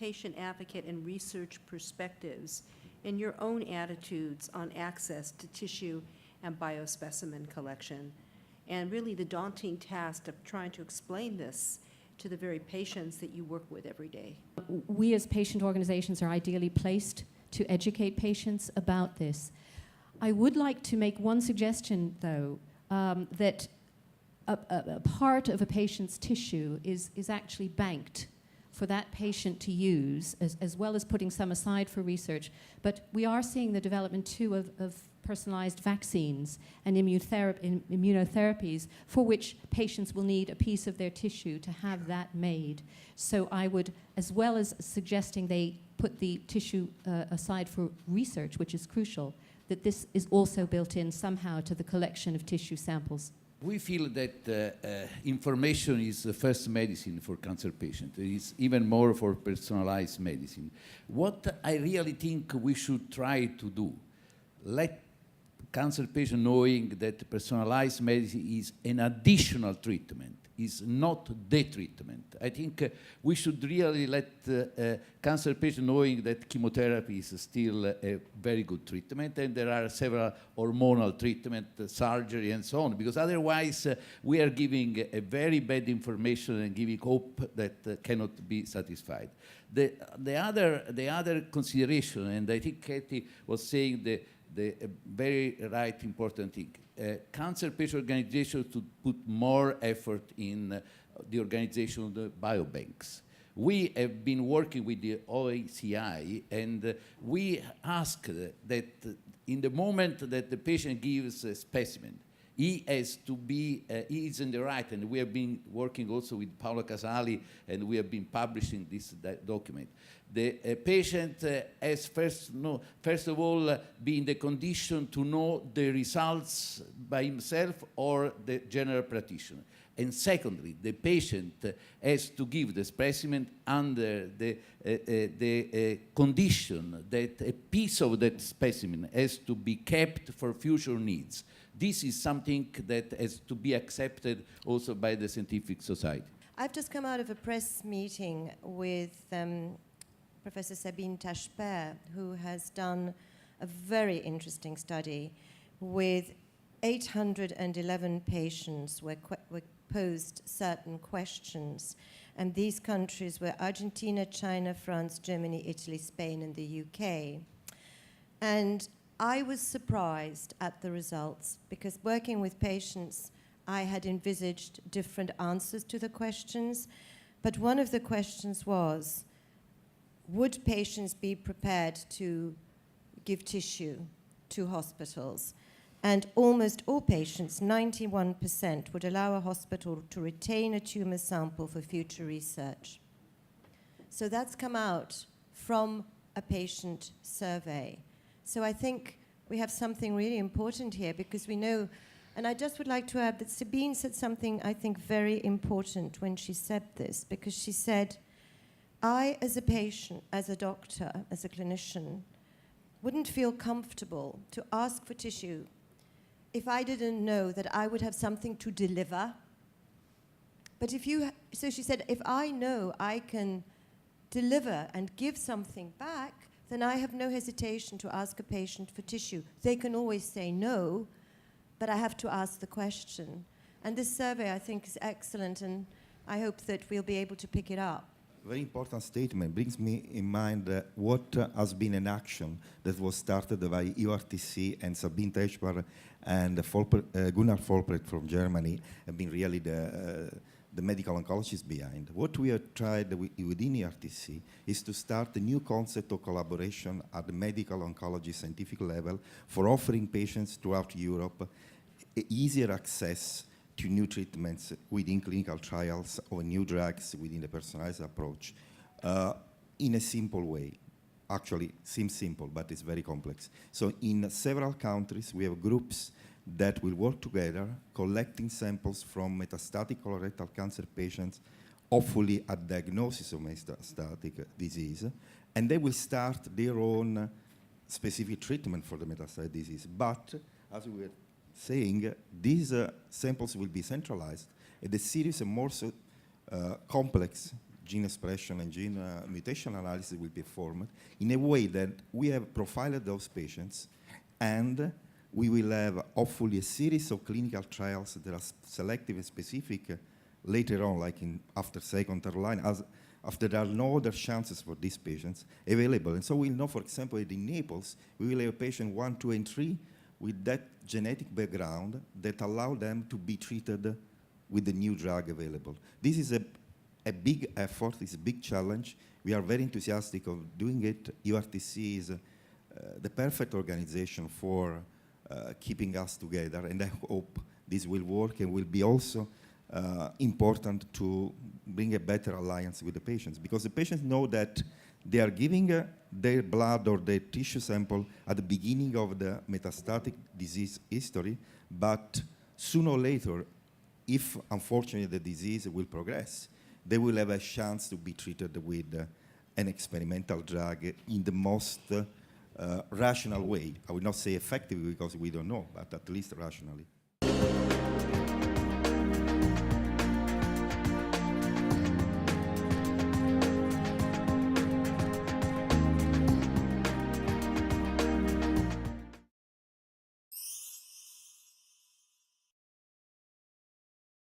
patient advocate and research perspectives and your own attitudes on access to tissue and biospecimen collection, and really the daunting task of trying to explain this to the very patients that you work with every day. We as patient organizations are ideally placed to educate patients about this. I would like to make one suggestion, though, that a part of a patient's tissue is actually banked for that patient to use, as well as putting some aside for research. But we are seeing the development, too, of personalized vaccines and immunotherapies for which patients will need a piece of their tissue to have that made. So I would, as well as suggesting they put the tissue aside for research, which is crucial, that this is also built in somehow to the collection of tissue samples. We feel that information is the first medicine for cancer patients. It is even more for personalized medicine. What I really think we should try to do, let cancer patients knowing that personalized medicine is an additional treatment, is not the treatment. I think we should really let cancer patients knowing that chemotherapy is still a very good treatment, and there are several hormonal treatments, surgery, and so on, because otherwise we are giving a very bad information and giving hope that cannot be satisfied. The other consideration, and I think Katie was saying the very right important thing. Cancer patient organizations to put more effort in the organization of the biobanks. We have been working with the OACI, and we ask that in the moment that the patient gives a specimen, he has to be, he is in the right, and we have been working also with Paolo Casali, and we have been publishing this document. The patient has first of all be in the condition to know the results by himself or the general practitioner. And secondly, the patient has to give the specimen under the condition that a piece of that specimen has to be kept for future needs. This is something that has to be accepted also by the scientific society. I've just come out of a press meeting with Professor Sabine Tachper, who has done a very interesting study with 811 patients were posed certain questions. And these countries were Argentina, China, France, Germany, Italy, Spain, and the UK. And I was surprised at the results because working with patients, I had envisaged different answers to the questions. But one of the questions was, would patients be prepared to give tissue to hospitals? And almost all patients, 91%, would allow a hospital to retain a tumor sample for future research. So that's come out from a patient survey. So I think we have something really important here because we know, and I just would like to add that Sabine said something I think very important when she said this, because she said, I, as a patient, as a doctor, as a clinician, wouldn't feel comfortable to ask for tissue if I didn't know that I would have something to deliver. But if you, so she said, if I know I can deliver and give something back, then I have no hesitation to ask a patient for tissue. They can always say no, but I have to ask the question. And this survey, I think, is excellent, and I hope that we'll be able to pick it up. Very important statement brings me in mind what has been an action that was started by ERTC and Sabine Tachper and Gunnar Folpret from Germany have been really the medical oncologists behind. What we have tried within ERTC is to start a new concept of collaboration at the medical oncology scientific level for offering patients throughout Europe easier access to new treatments within clinical trials or new drugs within the personalized approach in a simple way. Actually, seems simple, but it's very complex. So in several countries, we have groups that will work together, collecting samples from metastatic colorectal cancer patients, hopefully at diagnosis of metastatic disease, and they will start their own specific treatment for the metastatic disease. But, as we were saying, these samples will be centralized, and the serious and more complex gene expression and gene mutation analysis will be performed in a way that we have profiled those patients, and we will have hopefully a series of clinical trials that are selective and specific later on, like after second, third line, after there are no other chances for these patients available. And so we'll know, for example, that in Naples, we will have a patient 1, 2, and 3 with that genetic background that allow them to be treated with the new drug available. This is a big effort, it's a big challenge. We are very enthusiastic of doing it. ERTC is the perfect organization for keeping us together, and I hope this will work and will be also important to bring a better alliance with the patients, because the patients know that they are giving their blood or their tissue sample at the beginning of the metastatic disease history, but sooner or later, if unfortunately the disease will progress, they will have a chance to be treated with an experimental drug in the most rational way. I would not say effectively because we don't know, but at least rationally.